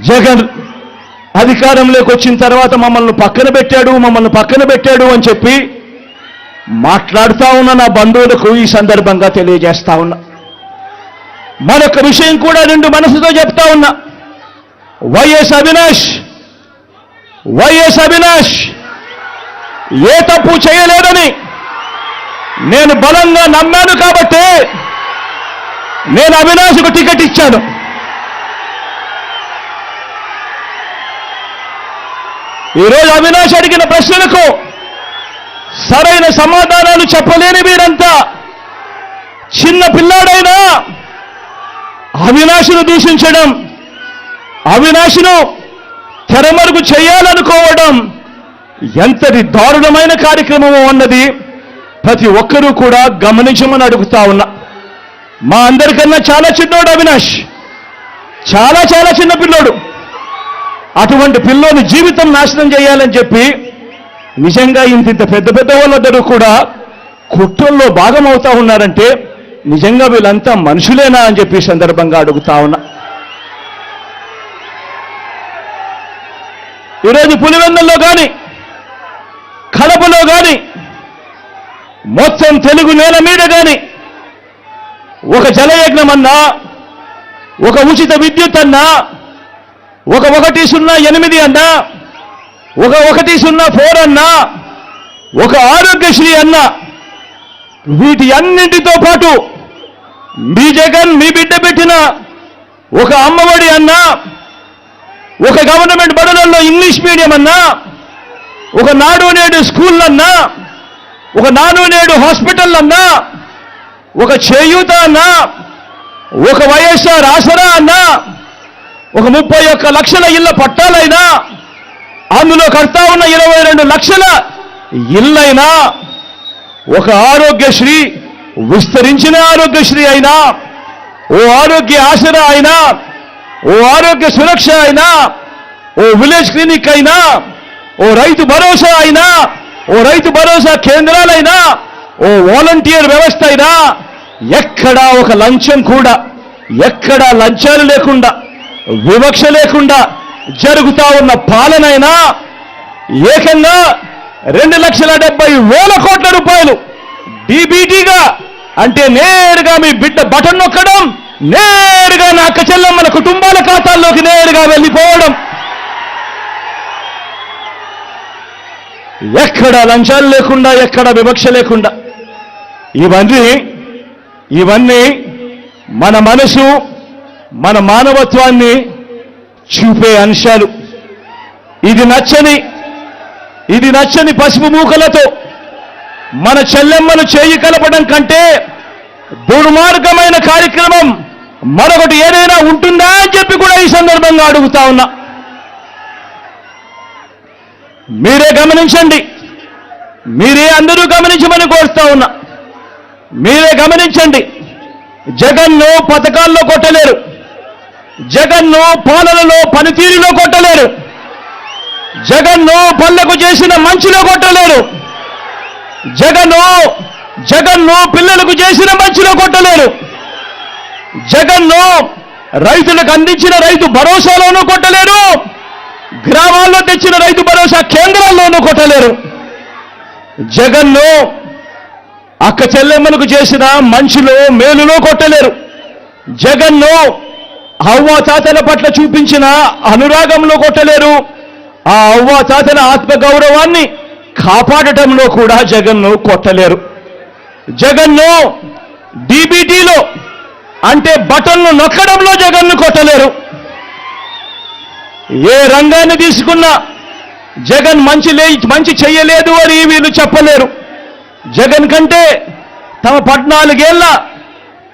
జగన్ అధికారంలోకి వచ్చిన తర్వాత మమ్మల్ని పక్కన పెట్టాడు అని చెప్పి మాట్లాడుతూ ఉన్న నా బంధువులకు ఈ సందర్భంగా తెలియజేస్తా ఉన్నా. మరొక విషయం కూడా నిండు మనసుతో చెప్తా ఉన్నా. వైఎస్ అవినాష్ ఏ తప్పు చేయలేదని నేను బలంగా నమ్మాను కాబట్టి నేను అవినాష్కు టికెట్ ఇచ్చాను. ఈరోజు అవినాష్ అడిగిన ప్రశ్నలకు సరైన సమాధానాలు చెప్పలేని వీరంతా చిన్న పిల్లాడైనా అవినాష్ను దూషించడం, అవినాష్ను తెరమరుగు చేయాలనుకోవడం ఎంతటి దారుణమైన కార్యక్రమం అన్నది ప్రతి ఒక్కరూ కూడా గమనించమని అడుగుతా ఉన్నా. మా అందరికన్నా చాలా చిన్నోడు అవినాష్, చాలా చిన్న పిల్లోడు. అటువంటి పిల్లోని జీవితం నాశనం చేయాలని చెప్పి నిజంగా ఇంత పెద్ద వాళ్ళందరూ కూడా కుట్రల్లో భాగమవుతా ఉన్నారంటే నిజంగా వీళ్ళంతా మనుషులేనా అని చెప్పి సందర్భంగా అడుగుతా ఉన్నా. ఈరోజు పులివెందుల్లో కానీ కడపలో కానీ మొత్తం తెలుగు నేల మీద కానీ ఒక జలయజ్ఞం అన్నా, ఒక ఉచిత విద్యుత్ అన్నా, ఒక 108 అన్నా, ఒక 104 అన్నా, ఒక ఆరోగ్యశ్రీ అన్నా, వీటి అన్నింటితో పాటు మీ జగన్ మీ బిడ్డ పెట్టిన ఒక అమ్మఒడి అన్నా, ఒక గవర్నమెంట్ బడులలో ఇంగ్లీష్ మీడియం అన్నా, ఒక నాడు నేడు స్కూల్ అన్నా, ఒక నాడు నేడు హాస్పిటల్ అన్నా, ఒక చేయూత అన్నా, ఒక వైఎస్ఆర్ ఆసరా అన్నా, ఒక 31 లక్షల ఇళ్ల పట్టాలైనా, అందులో కడతా ఉన్న 22 లక్షల ఇళ్ళైనా, ఒక ఆరోగ్యశ్రీ విస్తరించిన ఆరోగ్యశ్రీ అయినా, ఓ ఆరోగ్య ఆసరా అయినా, ఓ ఆరోగ్య సురక్ష అయినా, ఓ విలేజ్ క్లినిక్ అయినా, ఓ రైతు భరోసా అయినా, ఓ రైతు భరోసా కేంద్రాలైనా, ఓ వాలంటీర్ వ్యవస్థ అయినా, ఎక్కడా ఒక లంచం కూడా, ఎక్కడా లంచాలు లేకుండా, వివక్ష లేకుండా జరుగుతా ఉన్న పాలనైనా ఏకంగా 2,70,000 కోట్ల రూపాయలు డీబీటీగా, అంటే నేరుగా మీ బిడ్డ బటన్ నొక్కడం, నేరుగా నా అక్క చెల్లెమ్మల కుటుంబాల ఖాతాల్లోకి నేరుగా వెళ్ళిపోవడం, ఎక్కడ లంచాలు లేకుండా, ఎక్కడ వివక్ష లేకుండా, ఇవన్నీ మన మనసు, మన మానవత్వాన్ని చూపే అంశాలు. ఇది నచ్చని పసుపు మూకలతో మన చెల్లెమ్మను చేయి కలపడం కంటే దుర్మార్గమైన కార్యక్రమం మరొకటి ఏదైనా ఉంటుందా అని చెప్పి కూడా ఈ సందర్భంగా అడుగుతా ఉన్నా. మీరే గమనించండి, మీరే అందరూ గమనించమని కోరుతా ఉన్నా. మీరే గమనించండి, జగన్ను పథకాల్లో కొట్టలేరు, జగన్ను పాలనలో పనితీరులో కొట్టలేరు, జగన్ను పల్లెకు చేసిన మంచిలో కొట్టలేరు, జగన్ను పిల్లలకు చేసిన మంచిలో కొట్టలేరు, జగన్ను రైతులకు అందించిన రైతు భరోసాలోనూ కొట్టలేరు, గ్రామాల్లో తెచ్చిన రైతు భరోసా కేంద్రాల్లోనూ కొట్టలేరు. జగన్ను అక్క చెల్లెమ్మలకు చేసిన మంచిలో మేలులో కొట్టలేరు, జగన్ను అవ్వాతాతల పట్ల చూపించిన అనురాగంలో కొట్టలేరు, ఆ అవ్వాతాతల ఆత్మగౌరవాన్ని కాపాడటంలో కూడా జగన్ను కొట్టలేరు. జగన్ను డీబీటీలో, అంటే బటన్ను నొక్కడంలో జగన్ను కొట్టలేరు. ఏ రంగాన్ని తీసుకున్నా జగన్ మంచి చెయ్యలేదు అని వీళ్ళు చెప్పలేరు. జగన్ కంటే తమ 14 ఏళ్ల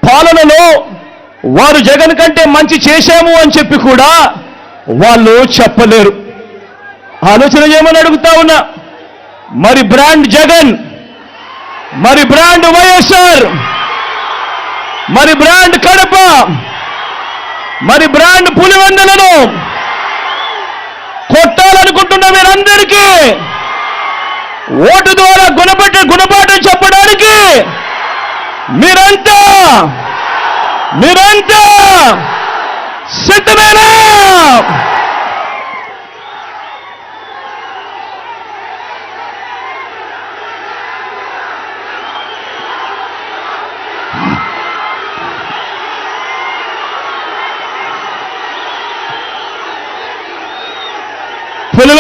పాలనలో వారు జగన్ కంటే మంచి చేశాము అని చెప్పి కూడా వాళ్ళు చెప్పలేరు. ఆలోచన చేయమని అడుగుతా ఉన్నా. మరి బ్రాండ్ జగన్, మరి బ్రాండ్ వైఎస్ఆర్, మరి బ్రాండ్ కడప, మరి బ్రాండ్ పులివెందులను కొట్టాలనుకుంటున్న మీరందరికీ ఓటు ద్వారా గుణపాఠం చెప్పడానికి మీరంతా సిద్ధమేనా?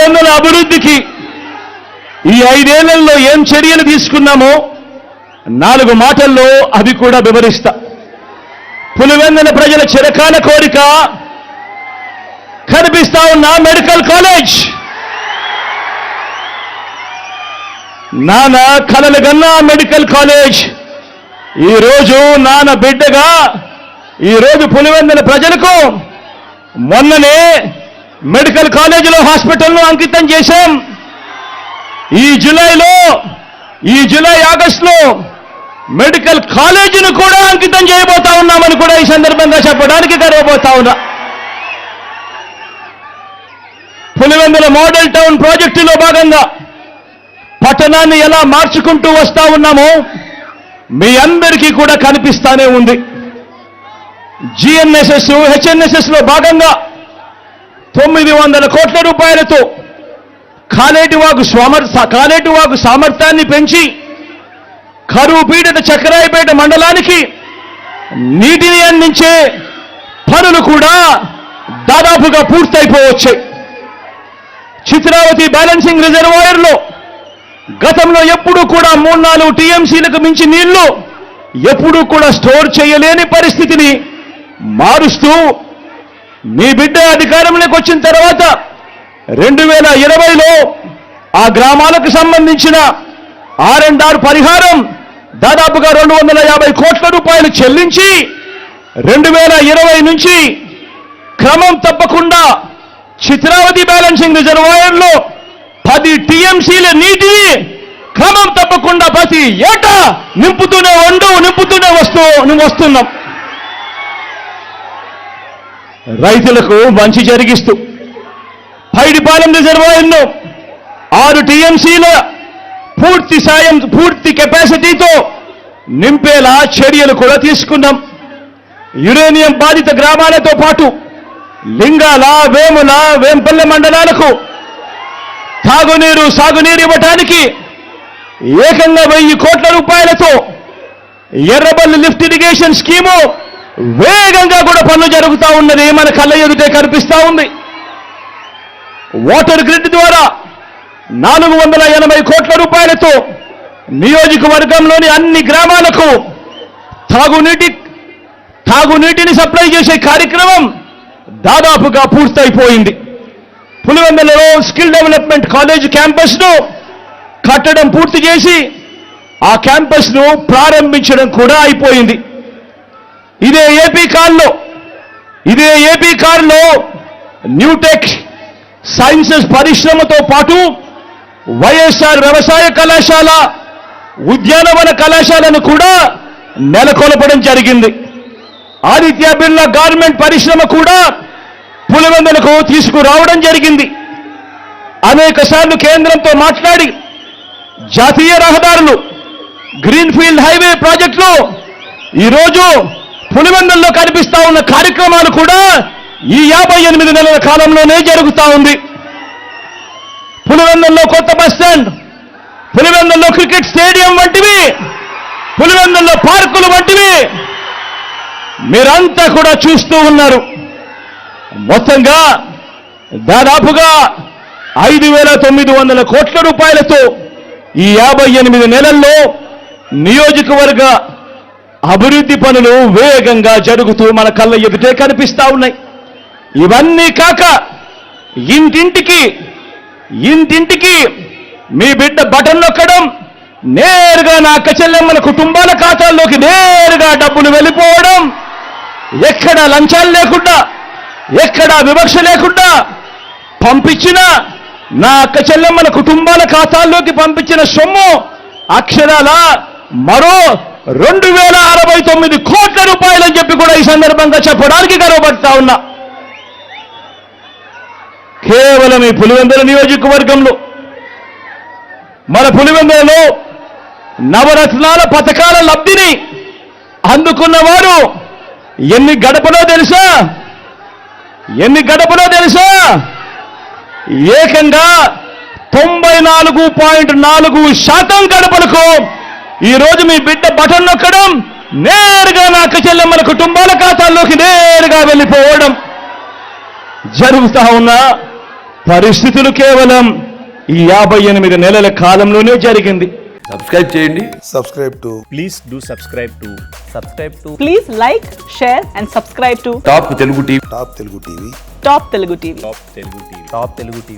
పులివెందుల అభివృద్ధికి ఈ 5 ఏళ్లలో ఏం చర్యలు తీసుకున్నామో 4 మాటల్లో అవి కూడా వివరిస్తా. పులివెందుల ప్రజల చిరకాల కోరిక కనిపిస్తా ఉన్న మెడికల్ కాలేజ్. నాన్న కలలు గన్న మెడికల్ కాలేజ్ ఈరోజు నాన్న బిడ్డగా ఈరోజు పులివెందుల ప్రజలకు మొన్ననే మెడికల్ కాలేజీలో హాస్పిటల్ను అంకితం చేశాం. ఈ జూలై ఆగస్టులో మెడికల్ కాలేజీని కూడా అంకితం చేయబోతా ఉన్నామని కూడా ఈ సందర్భంగా చెప్పడానికి గర్వపోతా ఉన్నా. పులివెందుల మోడల్ టౌన్ ప్రాజెక్టులో భాగంగా పట్టణాన్ని ఎలా మార్చుకుంటూ వస్తా ఉన్నామో మీ అందరికీ కూడా కనిపిస్తానే ఉంది. GNSS, HNSS లో భాగంగా 900 కోట్ల రూపాయలతో కాలేటివాగు సామర్థ్యాన్ని పెంచి కరువు పీడిత చక్రాయపేట మండలానికి నీటిని అందించే పనులు కూడా దాదాపుగా పూర్తయిపోవచ్చాయి. చిత్రావతి బ్యాలెన్సింగ్ రిజర్వాయర్లో గతంలో ఎప్పుడూ కూడా 3-4 TMCలకు మించి నీళ్లు ఎప్పుడూ కూడా స్టోర్ చేయలేని పరిస్థితిని మారుస్తూ మీ బిడ్డ అధికారంలోకి వచ్చిన తర్వాత 2020లో ఆ గ్రామాలకు సంబంధించిన R&R పరిహారం దాదాపుగా 250 కోట్ల రూపాయలు చెల్లించి 2020 నుంచి క్రమం తప్పకుండా చిత్రావతి బ్యాలెన్సింగ్ రిజర్వాయర్లో 10 TMCల నీటిని క్రమం తప్పకుండా ప్రతి ఏటా నింపుతూనే వస్తున్నాం. రైతులకు మంచి జరిగిస్తూ పైడిపాలెం రిజర్వాయర్ను 6 TMCల పూర్తి కెపాసిటీతో నింపేలా చర్యలు కూడా తీసుకున్నాం. యురేనియం బాధిత గ్రామాలతో పాటు లింగాల, వేముల, వేంపల్లె మండలాలకు తాగునీరు, సాగునీరు ఇవ్వటానికి ఏకంగా 1000 కోట్ల రూపాయలతో ఎర్రబల్లి లిఫ్ట్ ఇరిగేషన్ స్కీము వేగంగా కూడా పనులు జరుగుతూ ఉన్నది, మన కళ్ళ ఎదుటే కనిపిస్తూ ఉంది. వాటర్ గ్రిడ్ ద్వారా 480 కోట్ల రూపాయలతో నియోజకవర్గంలోని అన్ని గ్రామాలకు తాగునీటిని సప్లై చేసే కార్యక్రమం దాదాపుగా పూర్తయిపోయింది. పులివెందులలో స్కిల్ డెవలప్మెంట్ కాలేజ్ క్యాంపస్ను కట్టడం పూర్తి చేసి ఆ క్యాంపస్ను ప్రారంభించడం కూడా అయిపోయింది. ఇదే ఏపీ కారులో న్యూటెక్ సైన్సెస్ పరిశ్రమతో పాటు వైఎస్ఆర్ వ్యవసాయ కళాశాల, ఉద్యానవన కళాశాలను కూడా నెలకొల్పడం జరిగింది. ఆదిత్య బిర్లా గార్మెంట్ పరిశ్రమ కూడా పులివెందులకు తీసుకురావడం జరిగింది. అనేక సార్లు కేంద్రంతో మాట్లాడి జాతీయ రహదారులు, గ్రీన్ఫీల్డ్ హైవే ప్రాజెక్టులు ఈరోజు పులివెందుల్లో కనిపిస్తా ఉన్న కార్యక్రమాలు కూడా ఈ 58 నెలల కాలంలోనే జరుగుతూ ఉంది. పులివెందుల్లో కొత్త బస్ స్టాండ్, పులివెందుల్లో క్రికెట్ స్టేడియం వంటివి, పులివెందుల్లో పార్కులు వంటివి మీరంతా కూడా చూస్తూ ఉన్నారు. మొత్తంగా దాదాపుగా 5,900 కోట్ల రూపాయలతో ఈ 58 నెలల్లో నియోజకవర్గ అభివృద్ధి పనులు వేగంగా జరుగుతూ మన కళ్ళ ఎదుటే కనిపిస్తా ఉన్నాయి. ఇవన్నీ కాక ఇంటింటికి మీ బిడ్డ బటన్ నొక్కడం, నేరుగా నా అక్క చెల్లెమ్మల కుటుంబాల ఖాతాల్లోకి నేరుగా డబ్బులు వెళ్ళిపోవడం, ఎక్కడ లంచాలు లేకుండా, ఎక్కడ వివక్ష లేకుండా పంపించిన నా అక్క చెల్లెమ్మల కుటుంబాల ఖాతాల్లోకి పంపించిన సొమ్ము అక్షరాల మరో 2,069 కోట్ల రూపాయలని చెప్పి కూడా ఈ సందర్భంగా చెప్పడానికి గర్వపడతా ఉన్నా. కేవలం ఈ పులివెందుల నియోజకవర్గంలో, మన పులివెందులలో నవరత్నాల పథకాల లబ్ధిని అందుకున్న వారు ఎన్ని గడపలో తెలుసా? ఏకంగా 94.4% గడపలకు ఈరోజు మీ బిడ్డ బటన్ నొక్కడం, నేరుగా నా అక్క చెల్లెమ్మల కుటుంబాల ఖాతాల్లోకి నేరుగా వెళ్ళిపోవడం జరుగుతా ఉన్నా. పరిస్థితులు కేవలం ఈ 58 నెలల కాలంలోనే జరిగింది. సబ్స్క్రైబ్ చేయండి. Subscribe to Please do subscribe to Please like, share and subscribe to top Telugu TV. Top Telugu TV. Top Telugu TV. Top Telugu TV.